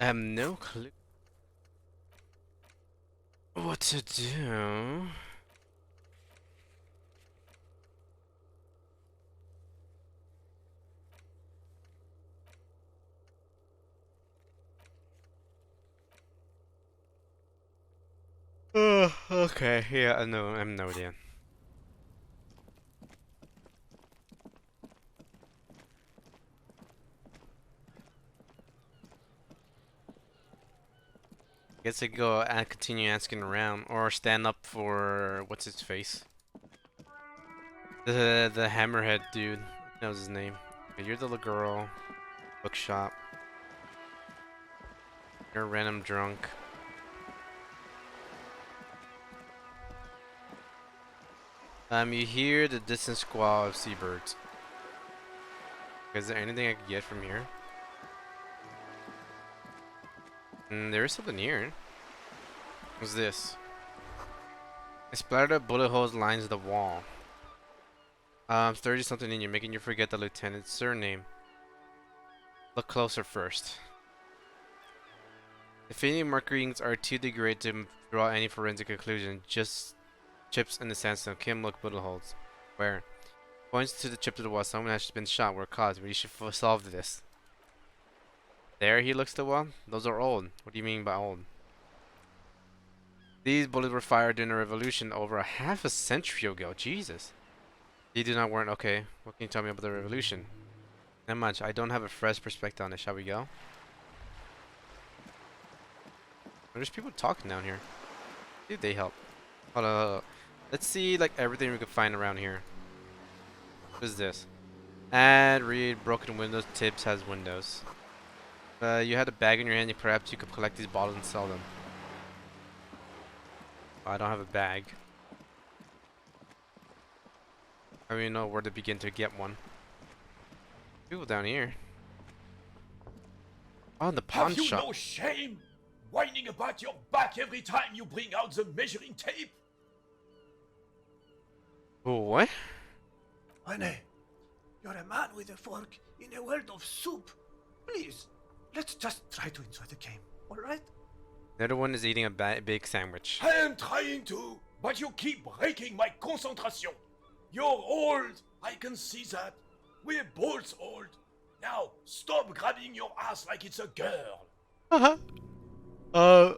I have no clue what to do. Okay, yeah, I know, I have no idea. Guess I go and continue asking around, or stand up for what's his face, the hammerhead dude. What knows his name? Okay, you're the little girl. Bookshop. You're a random drunk. You hear the distant squall of seabirds. Is there anything I can get from here? There is something here. What's this? I splattered up bullet holes lines the wall. 30 something in you, making you forget the lieutenant's surname. Look closer first. If any markings are too degraded to draw any forensic conclusion, just chips in the sandstone. Kim, look, bullet holes. Where? Points to the chip to the wall. Someone has been shot. We're caused. We should solve this. There, he looks to the wall. Those are old. What do you mean by old? These bullets were fired during the revolution over a half a century ago. Jesus. You do not warrant. Okay. What can you tell me about the revolution? Not much. I don't have a fresh perspective on it. Shall we go? There's people talking down here. Did they help? Hold on, hold on. Let's see like everything we could find around here. What is this? Add, read, broken windows, tips has windows. You had a bag in your hand, perhaps you could collect these bottles and sell them. I don't have a bag. I don't even know where to begin to get one. People down here. Oh, the pawn shop. Have you no shame? Whining about your back every time you bring out the measuring tape? Oh, what? René, you're a man with a fork in a world of soup. Please, let's just try to enjoy the game, alright? The other one is eating a big sandwich. I am trying to, but you keep breaking my concentration. You're old, I can see that. We're both old. Now, stop grabbing your ass like it's a girl. Uh-huh.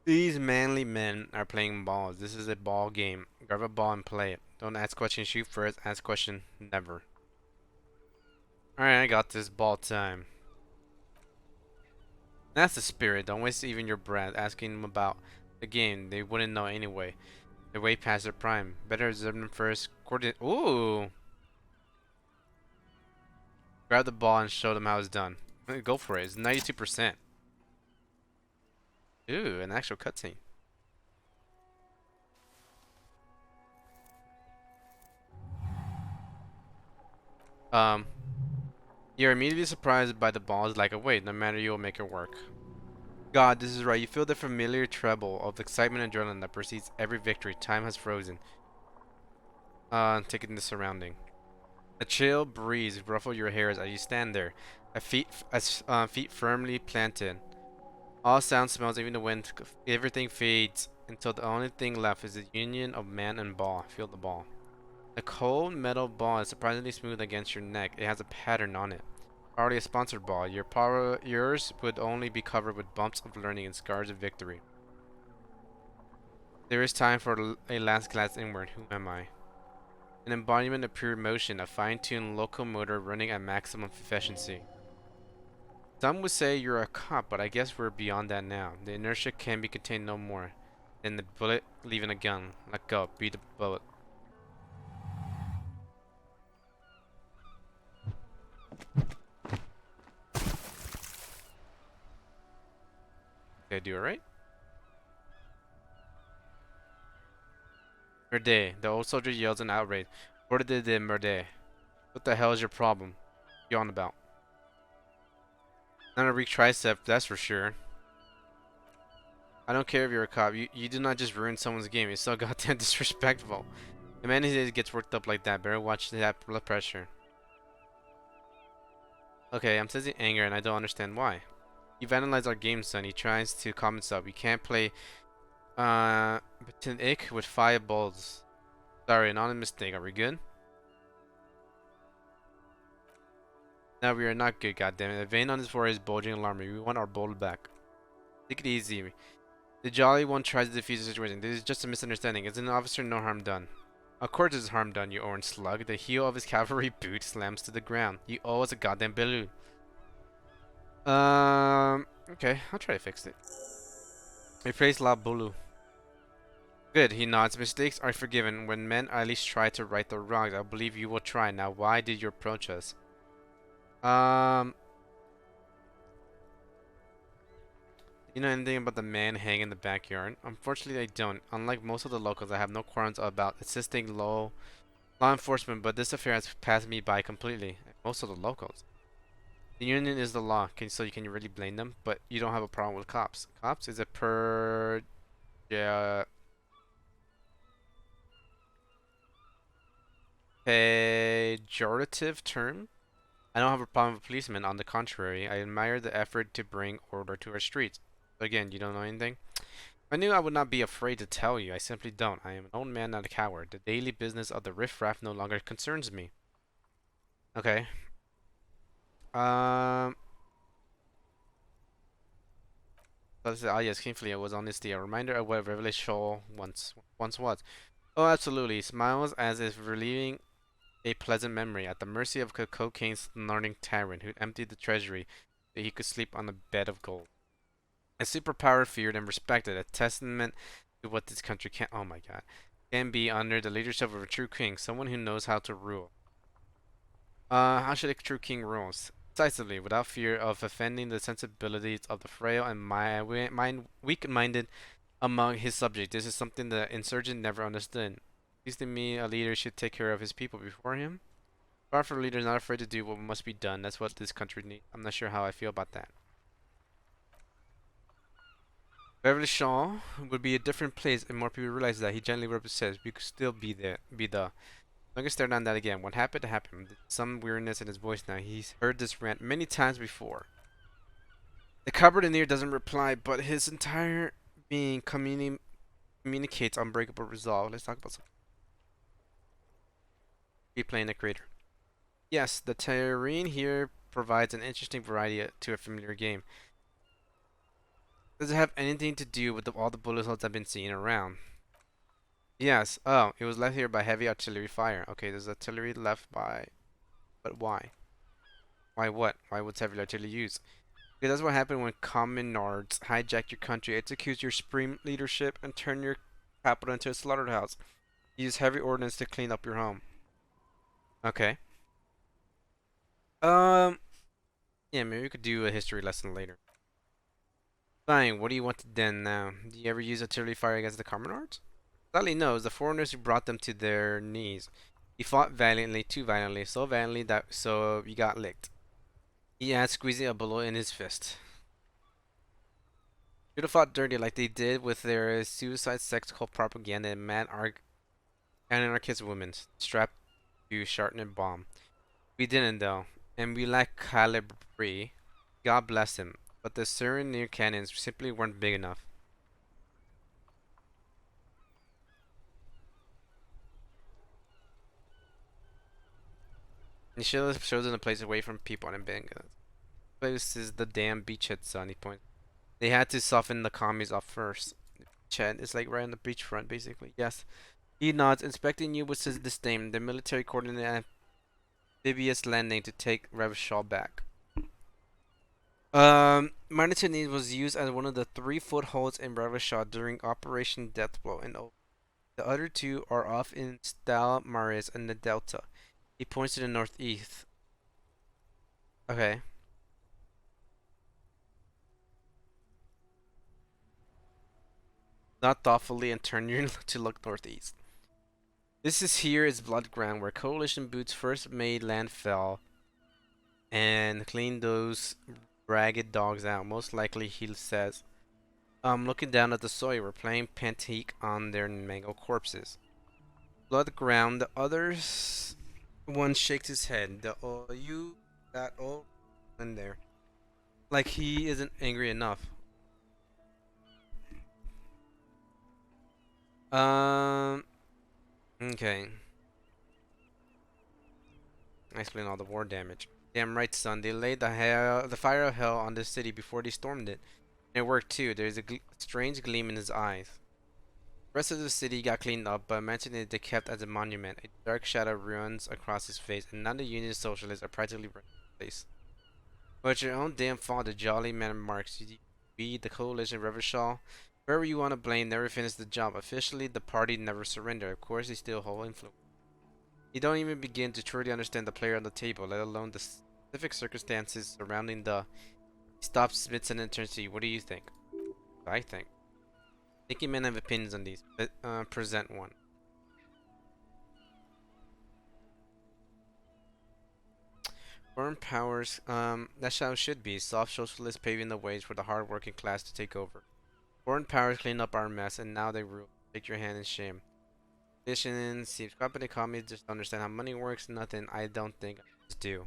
These manly men are playing balls. This is a ball game. Grab a ball and play it. Don't ask questions, shoot first. Ask question, never. Alright, I got this. Ball time. That's the spirit. Don't waste even your breath asking them about the game. They wouldn't know anyway. They're way past their prime. Better observe them first. Coordinate. Ooh! Grab the ball and show them how it's done. Go for it. It's 92%. Ooh, an actual cutscene. You're immediately surprised by the balls like, oh, wait, no matter you will make it work. God, this is right. You feel the familiar treble of excitement and adrenaline that precedes every victory. Time has frozen. Taking the surrounding. A chill breeze ruffles your hairs as you stand there, feet firmly planted. All sound, smells, even the wind, everything fades until the only thing left is the union of man and ball. Feel the ball. The cold metal ball is surprisingly smooth against your neck. It has a pattern on it. Already a sponsored ball. Yours would only be covered with bumps of learning and scars of victory. There is time for a last glance inward. Who am I? An embodiment of pure motion, a fine-tuned locomotor running at maximum efficiency. Some would say you're a cop, but I guess we're beyond that now. The inertia can be contained no more than the bullet leaving a gun. Let go. Be the bullet. Did I do it right? Merde. The old soldier yells in outrage. What did the merde? What the hell is your problem? You on about? Not a weak tricep, that's for sure. I don't care if you're a cop. You do not just ruin someone's game. It's so goddamn disrespectful. The man who gets worked up like that, better watch that blood pressure. Okay, I'm sensing anger and I don't understand why. You vandalized our game, son. He tries to comment sub. We can't play Batin Ick with fireballs. Sorry, not a mistake. Are we good? No, we are not good, goddammit. A vein on his forehead is bulging alarming. We want our bowl back. Take it easy. The Jolly One tries to defuse the situation. This is just a misunderstanding. As an officer, no harm done. Of course there's harm done, you orange slug. The heel of his cavalry boot slams to the ground. You owe us a goddamn balloon. Okay, I'll try to fix it. Replace La Bulu. Good, he nods. Mistakes are forgiven. When men at least try to right the wrongs, I believe you will try. Now, why did you approach us? You know anything about the man hanging in the backyard? Unfortunately, I don't. Unlike most of the locals, I have no qualms about assisting law enforcement, but this affair has passed me by completely. Most of the locals. The union is the law, so you can really blame them, but you don't have a problem with cops. Cops is a pejorative term. I don't have a problem with policemen. On the contrary, I admire the effort to bring order to our streets. Again, you don't know anything? I knew I would not be afraid to tell you. I simply don't. I am an old man, not a coward. The daily business of the riffraff no longer concerns me. Okay. Um. Let's say, yes, Kingsley was honesty, a reminder of what Revelation once was. Oh, absolutely. Smiles as if relieving a pleasant memory, at the mercy of a cocaine-snorting tyrant who emptied the treasury so he could sleep on a bed of gold. A superpower feared and respected, a testament to what this country can— oh my god— can be under the leadership of a true king, someone who knows how to rule. How should a true king rule? Decisively, without fear of offending the sensibilities of the frail and weak-minded among his subjects. This is something the insurgent never understood. Seems to me a leader should take care of his people before him. Powerful leaders not afraid to do what must be done. That's what this country needs. I'm not sure how I feel about that. Beverly Shaw would be a different place if more people realize that. He gently rubs his head. We could still be there. Don't get stared on that again. What happened happened. Some weirdness in his voice now. He's heard this rant many times before. The cupboard in here doesn't reply, but his entire being communicates unbreakable resolve. Let's talk about something. Keep playing the creator. Yes, the terrain here provides an interesting variety to a familiar game. Does it have anything to do with all the bullet holes I've been seeing around? Yes. Oh, it was left here by heavy artillery fire. Okay, there's artillery left by... but why? Why what? Why was heavy artillery used? Because that's what happened when communards hijack your country, execute your supreme leadership, and turn your capital into a slaughterhouse. Use heavy ordnance to clean up your home. Okay. Yeah, maybe we could do a history lesson later. Fine, what do you want then now? Do you ever use artillery fire against the communards? Sadly knows the foreigners who brought them to their knees. He fought valiantly, too valiantly, so valiantly that so he got licked. He adds, squeezing a bullet in his fist. Should have fought dirty like they did with their suicide sex cult propaganda and mad anarchist women strapped to sharpened bomb. We didn't though, and we lack calibre. God bless him, but the Señor cannons simply weren't big enough. He should have chosen a place away from people and bangers. Place is the damn beachhead, son. He points. They had to soften the commies up first. Beachhead is like right on the beachfront, basically. Yes. He nods, inspecting you with his disdain. The military coordinated amphibious landing to take Revshall back. Martinique was used as one of the 3 footholds in Revshall during Operation Deathblow, and the other 2 are off in Stal Maris and the Delta. He points to the northeast. Okay. Not thoughtfully and turn you to look northeast. This is here is blood ground where coalition boots first made landfall and cleaned those ragged dogs out. Most likely, he says. Looking down at the soil, we're playing Pantique on their mangled corpses. Blood ground. The others one shakes his head. You got all in there. Like he isn't angry enough. Um. Okay. I explain all the war damage. Damn right, son. They laid the fire of hell on this city before they stormed it. And it worked too. There's a strange gleam in his eyes. The rest of the city got cleaned up, but mentioned it they kept as a monument. A dark shadow runs across his face, and now the Union Socialists are practically running the place. But it's your own damn fault, the jolly man remarks. We, the coalition, Revachol, whoever you want to blame, never finished the job. Officially, the party never surrendered. Of course, they still hold influence. You don't even begin to truly understand the player on the table, let alone the specific circumstances surrounding the. He stops mid-sentence and turns to you. What do you think? I think. Thinking men have opinions on these. But, present one. Foreign powers, that's how it should be. Soft socialists paving the way for the hard-working class to take over. Foreign powers clean up our mess, and now they rule. Take your hand in shame. Conditions, see if company economy just understand how money works. Nothing. I don't think I just do.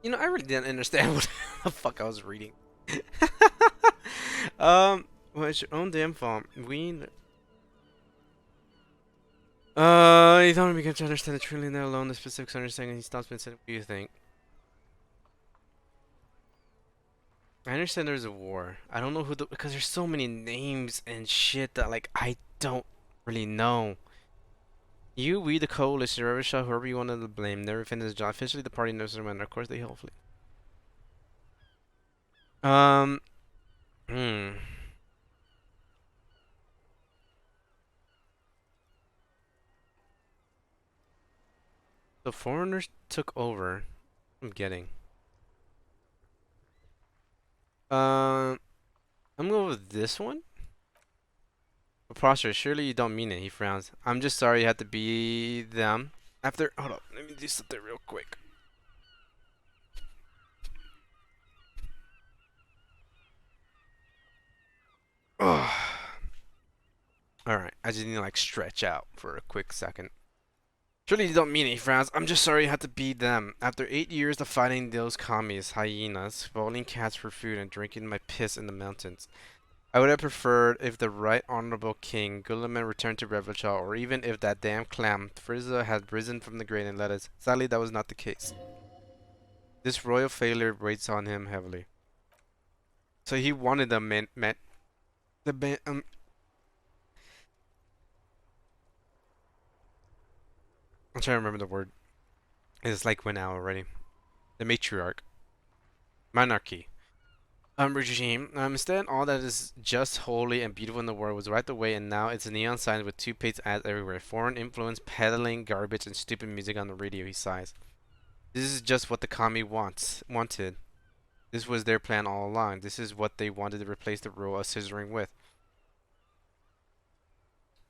You know, I really didn't understand what the fuck I was reading. Well, it's your own damn fault. You don't begin to understand the truly, let alone the specifics understanding. He stops being said. What do you think? I understand there's a war. I don't know who the because there's so many names and shit that like I don't really know. You, we, the coalition, whoever shot whoever you wanted to blame, never finished the job. Officially, the party never surrendered. Of course, they hopefully. Um. Hmm. The foreigners took over. I'm getting. Um. I'm going with this one. Preposterous. Surely you don't mean it. He frowns. I'm just sorry you had to be them. After. Hold up. Let me do something real quick. Ugh. Alright. I just need to like stretch out for a quick second. Surely you don't mean it, he frowns. I'm just sorry you had to beat them. After 8 years of fighting those commies, hyenas, boiling cats for food, and drinking my piss in the mountains, I would have preferred if the right honorable king, Gulaman, returned to Revachol, or even if that damn clam, Frieza, had risen from the grave and led us. Sadly, that was not the case. This royal failure weighs on him heavily. So he wanted the I'm trying to remember the word. It's like went out already. The matriarch. Monarchy. Regime. Instead, all that is just holy and beautiful in the world was wiped away, and now it's neon signs with toothpaste ads everywhere. Foreign influence, peddling garbage, and stupid music on the radio. He sighs. This is just what the wanted. This was their plan all along. This is what they wanted to replace the rule of scissoring with.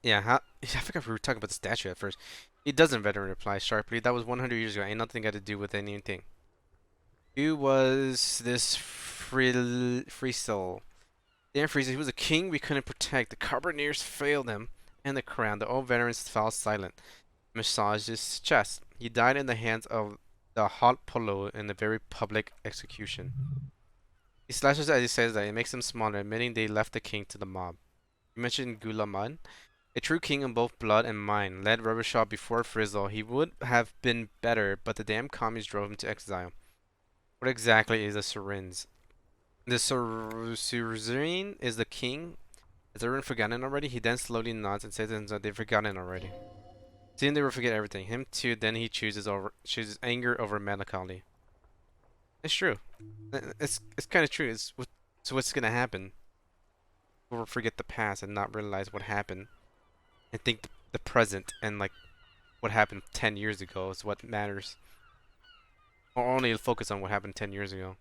Yeah, I forgot we were talking about the statue at first. It doesn't, veteran reply sharply. That was 100 years ago. Ain't nothing got to do with anything. Who was this Friesel? Damn Friesel, he was a king we couldn't protect. The Carbineers failed him, and the crown. The old veterans fell silent. Massaged his chest. He died in the hands of the hot Pollo in a very public execution. He slashes as he says that. It makes him smaller, admitting they left the king to the mob. You mentioned Gulaman? A true king in both blood and mind, led Rubbershaw before Frizzle. He would have been better, but the damn commies drove him to exile. What exactly is a Syrinz? The Suzerain is the king. Has everyone forgotten already? He then slowly nods and says that they've forgotten already. Soon they will forget everything. Him too. Then he chooses anger over melancholy. It's true. It's kind of true. So what's gonna happen? We'll forget the past and not realize what happened, and think the present and like what happened 10 years ago is what matters. Or only focus on what happened 10 years ago.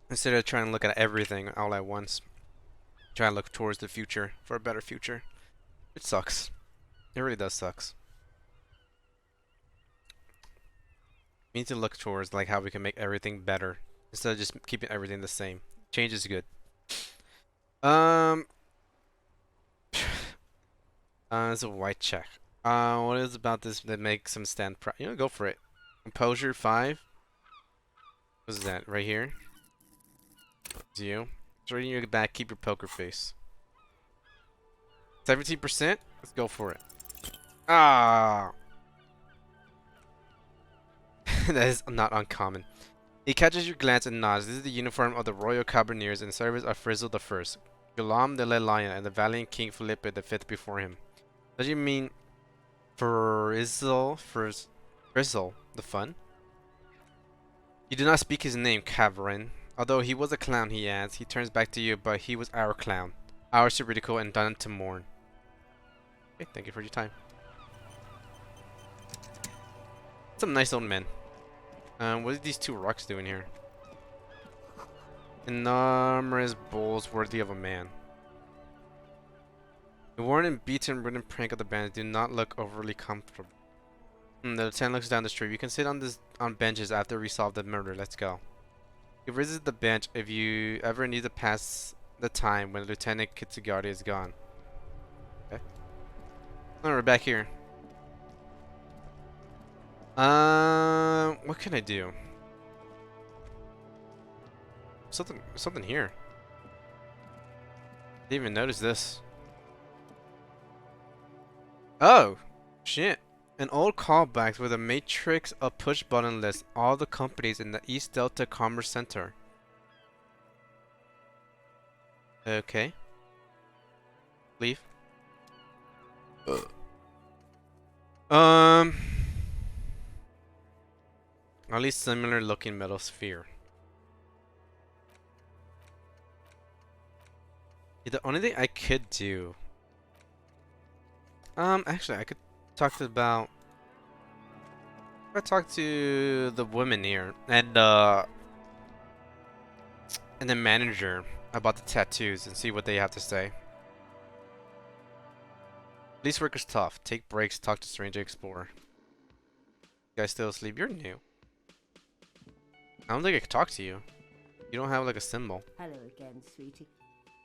Instead of trying to look at everything all at once. Try to look towards the future for a better future. It sucks. It really does sucks. We need to look towards like how we can make everything better instead of just keeping everything the same. Change is good. Um, it's a white check. What is about this that makes him stand proud? You know, go for it. Composure 5. What is that right here? It's you. It's right in your back. Keep your poker face. 17%. Let's go for it. Ah, that is not uncommon. He catches your glance and nods. This is the uniform of the Royal Carbineers in service of Frizzle the First, Guillaume de la Lion, and the valiant King Felipe the Fifth before him. Does you mean Frizzle the Fun? You do not speak his name, Cavern. Although he was a clown, he adds. He turns back to you, but he was our clown. Ours to ridicule and done to mourn. Okay, thank you for your time. Some nice old men. What are these two rocks doing here? Enormous bowls worthy of a man. The worn and beaten wooden prank of the bandits do not look overly comfortable. The lieutenant looks down the street. We can sit on benches after we solve the murder. Let's go. He raises the bench if you ever need to pass the time when Lieutenant Kitsugardi is gone. Okay. Oh, we're back here. What can I do? Something here. Didn't even notice this. Oh, shit. An old callback with a matrix of push button lists all the companies in the East Delta Commerce Center. Okay. Leave. Um. At least similar looking metal sphere. The only thing I could do. Actually, I could talk about. I talk to the women here and the manager about the tattoos and see what they have to say. Police work is tough. Take breaks. Talk to stranger explorer. You guys still asleep? You're new. I don't think I can talk to you. You don't have like a symbol. Hello again, sweetie.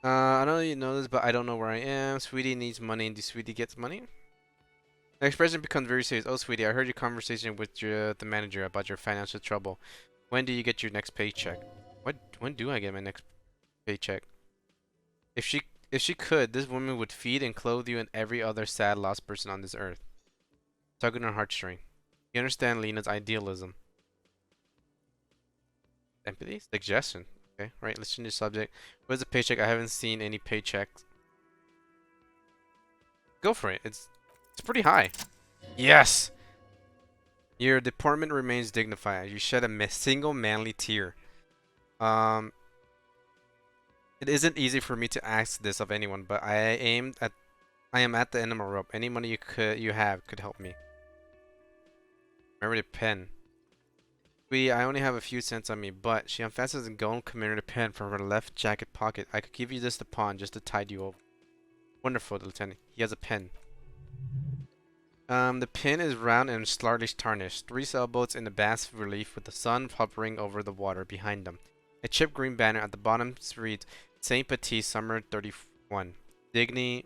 I don't know if you know this, but I don't know where I am. Sweetie needs money, and do Sweetie gets money? The expression becomes very serious. Oh, Sweetie, I heard your conversation with the manager about your financial trouble. When do you get your next paycheck? When do I get my next paycheck? If she could, this woman would feed and clothe you and every other sad lost person on this earth. Tugging her heartstring. You understand Lena's idealism. Empathy? Suggestion. Okay, right, let's change the subject. Where's the paycheck? I haven't seen any paychecks. Go for it. It's pretty high. Yes! Your deportment remains dignified. You shed a single manly tear. It isn't easy for me to ask this of anyone, but I am at the end of my rope. Any money you have could help me. Remember the pen. Sweetie, I only have a few cents on me, but she unfastens a gold commemorative pen from her left jacket pocket. I could give you this to pawn just to tide you over. Wonderful, Lieutenant. He has a pen. The pin is round and slightly tarnished. 3 sailboats in the bas relief with the sun hovering over the water behind them. A chipped green banner at the bottom reads Saint Petit Summer 31. Digny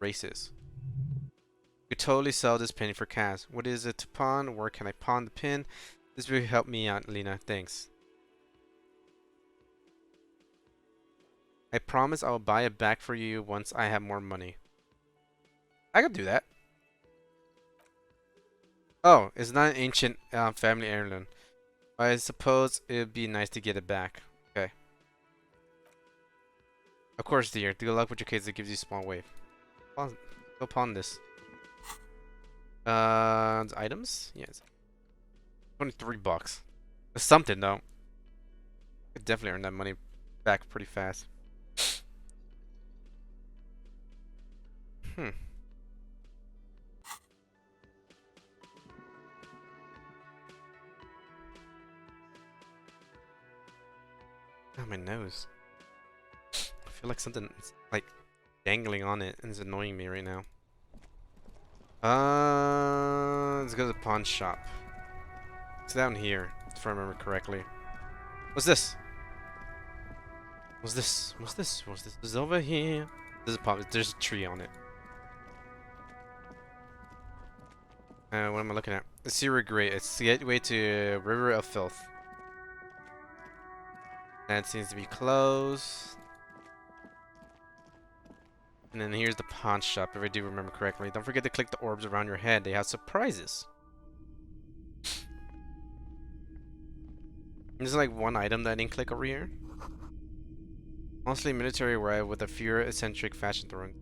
Races. You could totally sell this pin for cash. What is it to pawn? Where can I pawn the pin? This will help me out, Lena. Thanks. I promise I will buy it back for you once I have more money. I could do that. Oh, it's not an ancient family heirloom. I suppose it would be nice to get it back. Okay. Of course, dear. Good luck with your case that gives you small wave. Go pawn this. Items? Yes. 23 bucks. It's something though. I could definitely earn that money back pretty fast. Hmm. Oh, my nose. I feel like something's like dangling on it and it's annoying me right now. Let's go to the pawn shop. It's down here, if I remember correctly. What's this? What's this? What's this? What's this? Is over here. There's a pop. There's a tree on it. What am I looking at? The Sewer Grate. It's the gateway to River of Filth. That seems to be closed. And then here's the pawn shop, if I do remember correctly. Don't forget to click the orbs around your head. They have surprises. There's like one item that I didn't click over here. Mostly military wear with a few eccentric fashion throwing.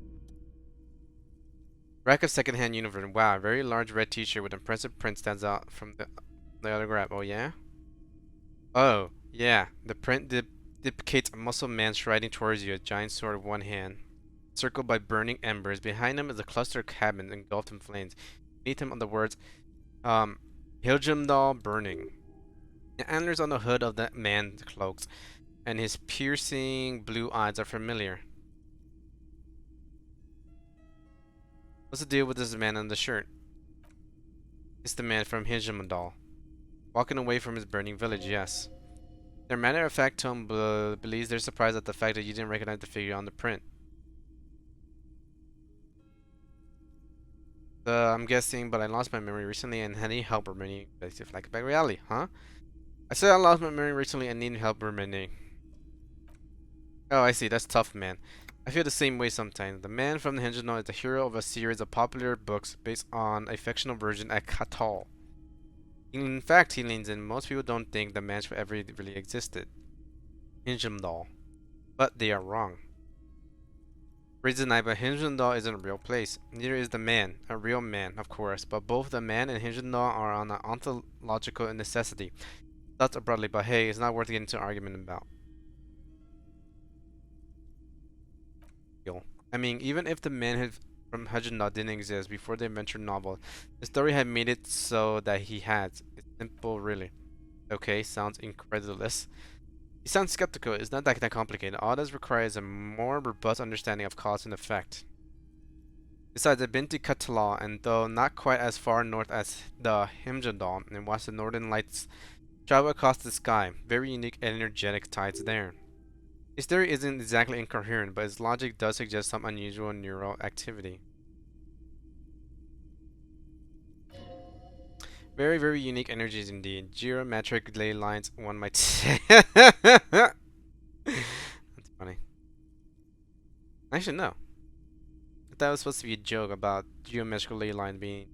Rack of secondhand uniform. Wow, very large red t-shirt with impressive print stands out from the other grab. Oh yeah? Oh, yeah. The print depicts a muscle man striding towards you, a giant sword in one hand, circled by burning embers. Behind him is a cluster of cabins engulfed in flames. Beneath him are the words, Hiljumdal burning. The antlers on the hood of the man's cloaks, and his piercing blue eyes are familiar. What's the deal with this man on the shirt? It's the man from Hiljumdal. Walking away from his burning village, yes. Their matter-of-fact tone believes they're surprised at the fact that you didn't recognize the figure on the print. I'm guessing, but I lost my memory recently and need help remaining basic flashback reality, huh? I said I lost my memory recently and need help remaining. Oh, I see. That's tough, man. I feel the same way sometimes. The man from the Hinge is the hero of a series of popular books based on a fictional version at Katal. In fact, he leans in, most people don't think the man ever really existed. Hinjumdal. But they are wrong. Reason I, but Hinjumdal isn't a real place. Neither is the man, a real man, of course, but both the man and Hinjumdal are on an ontological necessity. Thoughts abruptly, but hey, it's not worth getting into an argument about. I mean, even if the man from Hinjumdal didn't exist before the adventure novel, the story had made it so that he has. It's simple, really. Okay, sounds incredulous. You sound skeptical. It's not that complicated. All that's required is a more robust understanding of cause and effect. Besides, I've been to Katala, and though not quite as far north as the Himjandal, and watched the northern lights travel across the sky. Very unique energetic tides there. His theory isn't exactly incoherent, but his logic does suggest some unusual neural activity. Very, very unique energies indeed. Geometric ley lines, one might say. That's funny. Actually, no. I thought it was supposed to be a joke about geometrical ley lines being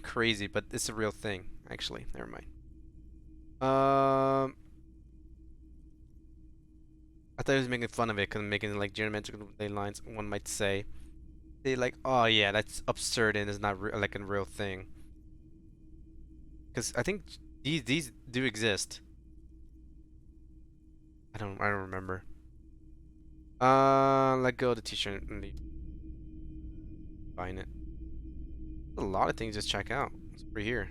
crazy, but it's a real thing. Actually, never mind. I thought he was making fun of it, because making like geometrical ley lines, one might say. They like, oh yeah, that's absurd and it's not like a real thing. Because I think these do exist. I don't remember. Let go of the t-shirt and leave. Buying it. A lot of things to check out. It's over here.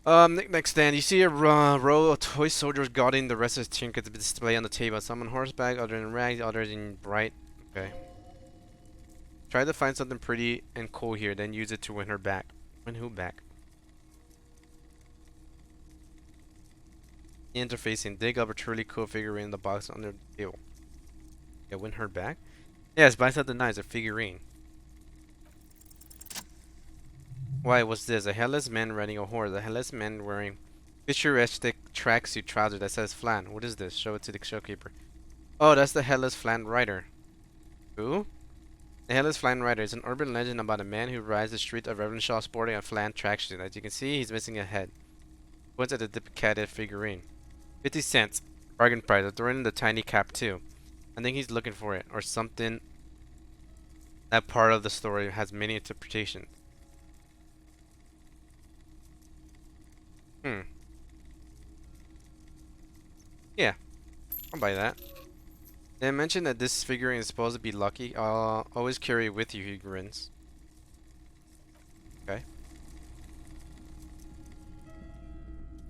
Next stand. You see a row of toy soldiers guarding the rest of the trinkets display on the table. Some on horseback, others in rags, others in bright. Okay. Try to find something pretty and cool here, then use it to win her back. Win who back? Interfacing. Dig up a truly cool figurine in the box under the table. Yeah, win her back? Yes, buy something nice. A figurine. Why, what's this? A headless man riding a horse. A headless man wearing picturesque tracksuit trousers that says flan. What is this? Show it to the showkeeper. Oh, that's the headless flan rider. Who? The headless flan rider is an urban legend about a man who rides the streets of Revenshaw sporting a flan tracksuit. As you can see, he's missing a head. Points at the depicted figurine. 50 cents. Bargain price. I'll throw in the tiny cap too. I think he's looking for it. Or something. That part of the story has many interpretations. Yeah. I'll buy that. They mentioned that this figurine is supposed to be lucky. Always carry it with you, he grins. Okay.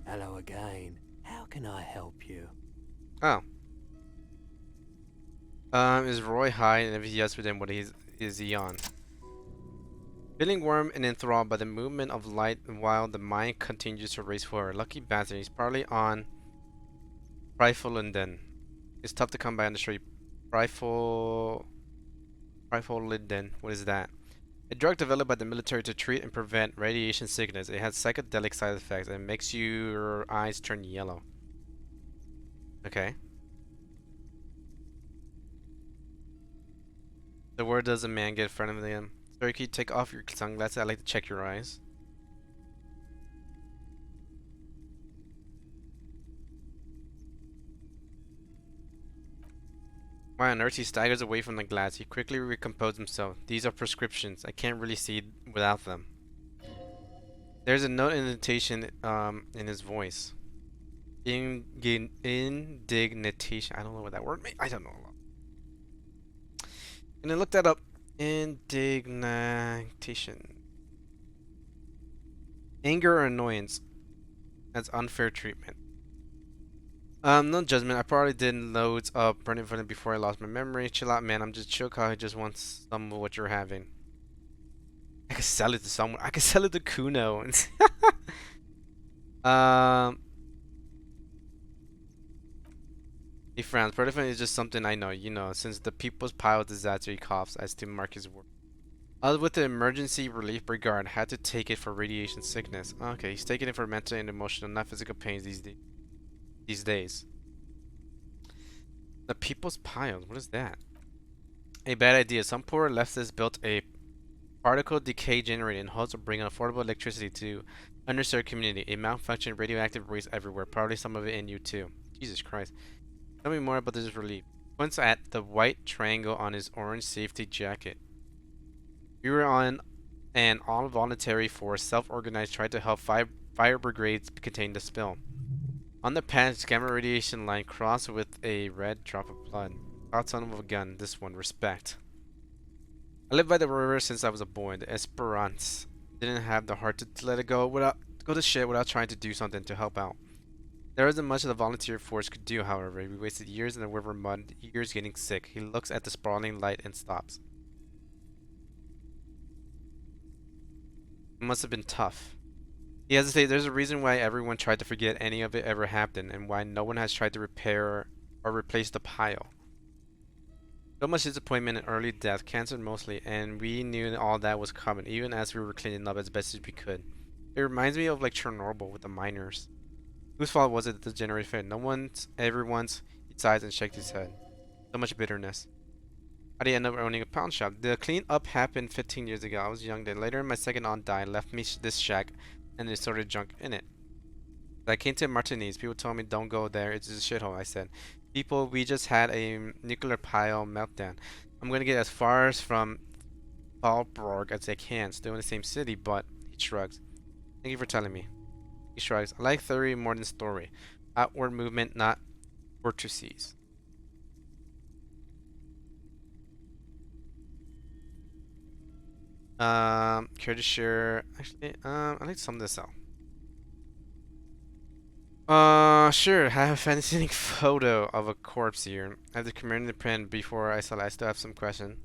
Hello again. How can I help you? Oh. Is Roy high? And if yes, then what is he on? Feeling warm and enthralled by the movement of light while the mind continues to race forward. Lucky bastard, he's probably on Pyrholidon. It's tough to come by on the street. Pyrholidon, what is that? A drug developed by the military to treat and prevent radiation sickness. It has psychedelic side effects and makes your eyes turn yellow. Okay. So where does a man get in front of him? Sorry, can you take off your sunglasses? I'd like to check your eyes. Why on earth he staggers away from the glass. He quickly recomposes himself. These are prescriptions. I can't really see without them. There's a note indentation in his voice. Indignation. I don't know what that word means. I don't know a lot. And then look that up. Indignation. Anger or annoyance. That's unfair treatment. No judgment. I probably did loads of burning for before I lost my memory. Chill out, man. I'm just chill cow who just wants some of what you're having. I could sell it to someone. I could sell it to Kuno. He frowns. Burning is just something I know. You know, since the people's pile disaster, he coughs as to mark his word. I was with the emergency relief brigade. Had to take it for radiation sickness. Okay, he's taking it for mental and emotional, not physical pains these days. The people's piles. What is that? A bad idea. Some poor leftist built a particle decay generator in hopes of bringing affordable electricity to underserved community. A malfunctioning radioactive waste everywhere. Probably some of it in you too. Jesus Christ. Tell me more about this relief. Points at the white triangle on his orange safety jacket. We were on an all-voluntary force, self-organized, tried to help fire brigades contain the spill. On the patch, gamma radiation line crossed with a red drop of blood. Thought son of a gun, this one, respect. I lived by the river since I was a boy. The Esperance didn't have the heart to let it go to shit without trying to do something to help out. There wasn't much the volunteer force could do, however. We wasted years in the river mud, years getting sick. He looks at the sprawling light and stops. It must have been tough. He hesitates. There's a reason why everyone tried to forget any of it ever happened, and why no one has tried to repair or replace the pile. So much disappointment and early death, cancer mostly, and we knew all that was coming, even as we were cleaning up as best as we could. It reminds me of like Chernobyl with the miners. Whose fault was it that the generator failed? No one's, everyone's. He sighs and shakes his head. So much bitterness. How did he end up owning a pawn shop? The clean-up happened 15 years ago. I was young then. Later, my second aunt died, left me this shack and the assorted junk in it. I came to Martinez. People told me don't go there. It's just a shithole. I said, people, we just had a nuclear pile meltdown. I'm gonna get as far as from Fallborg as I can. Still in the same city, but he shrugs. Thank you for telling me. He shrugs. I like theory more than story. Outward movement, not vortices. Care to share? Actually, I like some of this out. Sure. I have a fascinating photo of a corpse here. I have to command the pen before I saw it. I still have some question.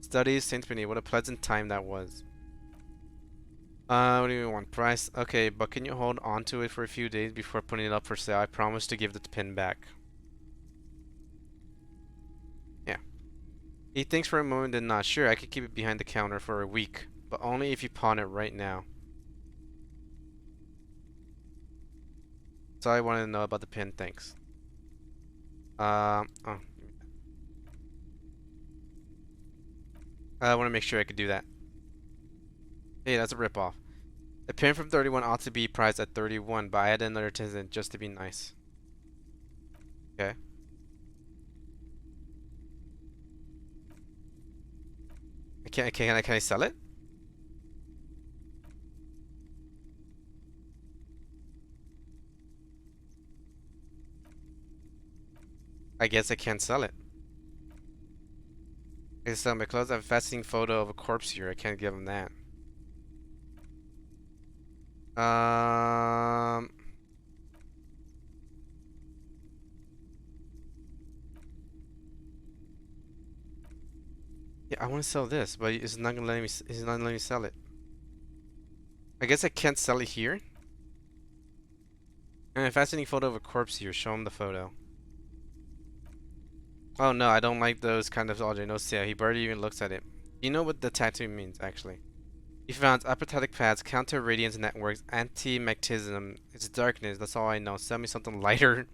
Studies, Saint Benny. What a pleasant time that was. What do you want? Price? Okay, but can you hold on to it for a few days before putting it up for sale? I promise to give the pin back. Yeah. He thinks for a moment then not. Sure, I could keep it behind the counter for a week, but only if you pawn it right now. That's all I wanted to know about the pin. Thanks. Oh. I want to make sure I could do that. Hey, that's a ripoff. A pin from 31 ought to be priced at 31, but I added another 10 cents just to be nice. Okay. Can I sell it? I guess I can't sell it. I can sell my clothes. I have a fascinating photo of a corpse here. I can't give him that. Yeah, I want to sell this, but he's not gonna let me. He's not letting me sell it. I guess I can't sell it here. And a fascinating photo of a corpse here. Show him the photo. Oh no, I don't like those kind of objects. No sale. He barely even looks at it. You know what the tattoo means, actually. He found apathetic paths, counter radiance networks, anti-magnetism. It's darkness. That's all I know. Sell me something lighter.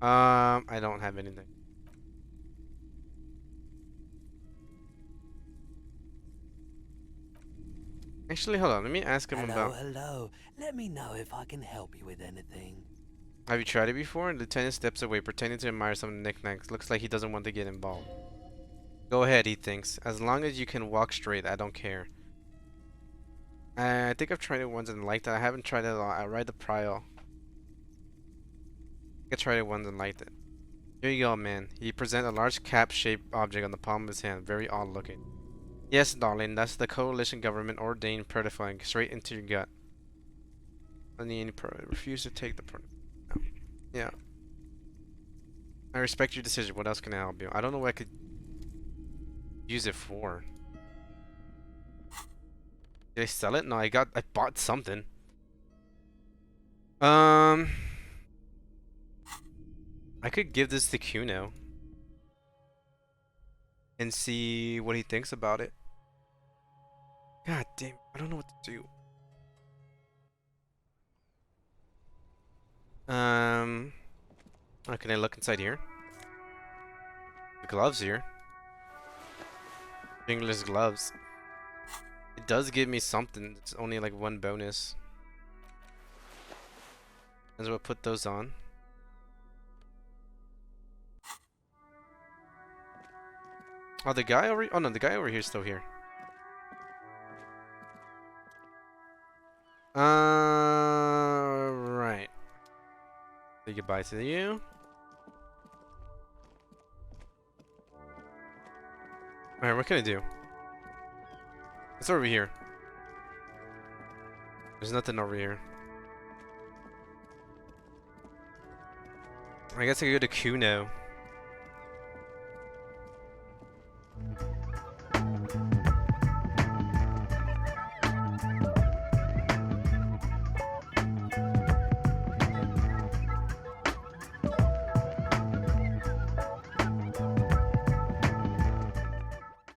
I don't have anything. Actually, hold on. Let me ask him Hello, about. hello. Let me know if I can help you with anything. Have you tried it before? The lieutenant steps away, pretending to admire some of the knickknacks. Looks like he doesn't want to get involved. Go ahead, he thinks. As long as you can walk straight, I don't care. I think I've tried it once and liked it. I haven't tried it a lot. I ride the Pryl. I tried it once and liked it. Here you go, man. He presents a large cap-shaped object on the palm of his hand. Very odd looking. Yes, darling. That's the coalition government ordained purifying straight into your gut. Any refuse to take the no. Yeah. I respect your decision. What else can I help you? I don't know what I could use it for. Did I sell it? No, I bought something. I could give this to Kuno and see what he thinks about it. God damn, I don't know what to do. Oh, can I look inside here? The gloves here. Fingerless gloves. It does give me something. It's only like one bonus. And so I'll put those on. Oh, the guy over. Oh no, the guy over here is still here. Right. Say goodbye to you. Alright, what can I do? What's over here? There's nothing over here. I guess I could go to Kuno.